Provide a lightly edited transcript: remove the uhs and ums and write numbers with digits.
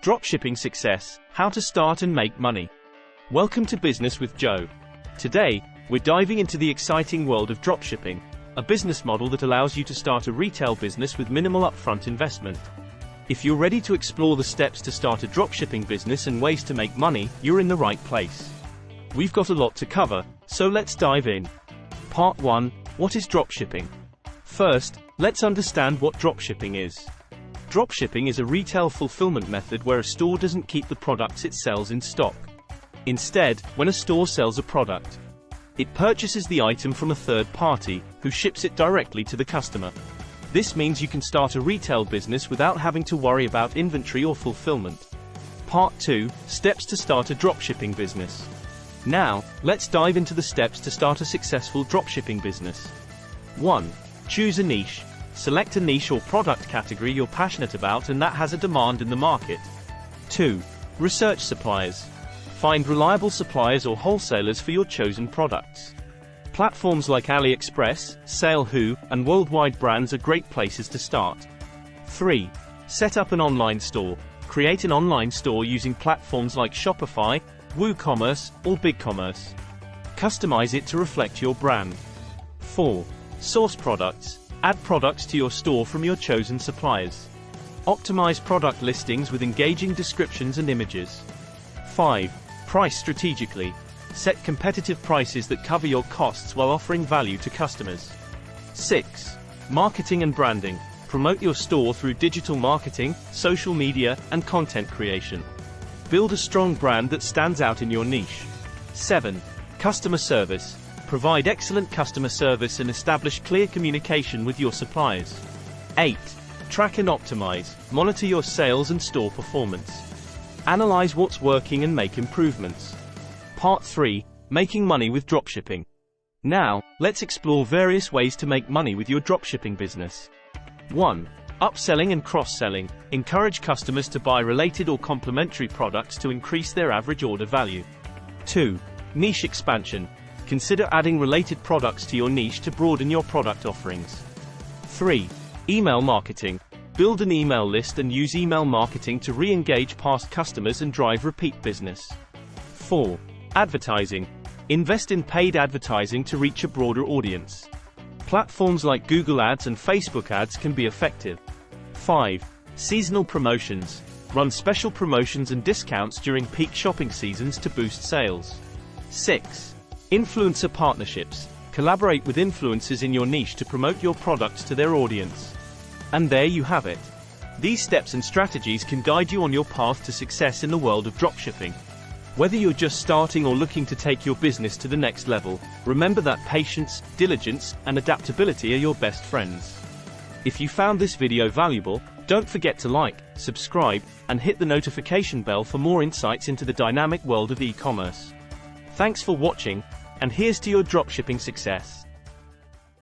Dropshipping success, how to start and make money. Welcome to Business with Joe. Today, we're diving into the exciting world of dropshipping, a business model that allows you to start a retail business with minimal upfront investment. If you're ready to explore the steps to start a dropshipping business and ways to make money, you're in the right place. We've got a lot to cover, so let's dive in. Part 1. What is dropshipping? First, let's understand what dropshipping is. Dropshipping is a retail fulfillment method where a store doesn't keep the products it sells in stock. Instead, when a store sells a product, it purchases the item from a third party, who ships it directly to the customer. This means you can start a retail business without having to worry about inventory or fulfillment. Part 2. Steps to start a dropshipping business. Now, let's dive into the steps to start a successful dropshipping business. 1. Choose a niche. Select a niche or product category you're passionate about and that has a demand in the market. 2. Research suppliers. Find reliable suppliers or wholesalers for your chosen products. Platforms like AliExpress, SaleWho, and worldwide brands are great places to start. 3. Set up an online store. Create an online store using platforms like Shopify, WooCommerce, or BigCommerce. Customize it to reflect your brand. 4. Source products. Add products to your store from your chosen suppliers. Optimize product listings with engaging descriptions and images. 5. Price strategically. Set competitive prices that cover your costs while offering value to customers. 6. Marketing and branding. Promote your store through digital marketing, social media, and content creation. Build a strong brand that stands out in your niche. 7. Customer service. Provide excellent customer service and establish clear communication with your suppliers. 8. Track and optimize. Monitor your sales and store performance. Analyze what's working and make improvements. Part 3. Making money with dropshipping. Now, let's explore various ways to make money with your dropshipping business. 1. Upselling and cross-selling. Encourage customers to buy related or complementary products to increase their average order value. 2. Niche expansion. Consider adding related products to your niche to broaden your product offerings. 3. Email marketing. Build an email list and use email marketing to re-engage past customers and drive repeat business. 4. Advertising. Invest in paid advertising to reach a broader audience. Platforms like Google Ads and Facebook Ads can be effective. 5. Seasonal promotions. Run special promotions and discounts during peak shopping seasons to boost sales. 6. Influencer partnerships. Collaborate with influencers in your niche to promote your products to their audience. And there you have it. These steps and strategies can guide you on your path to success in the world of dropshipping. Whether you're just starting or looking to take your business to the next level, remember that patience, diligence, and adaptability are your best friends. If you found this video valuable, don't forget to like, subscribe, and hit the notification bell for more insights into the dynamic world of e-commerce. Thanks for watching, and here's to your dropshipping success.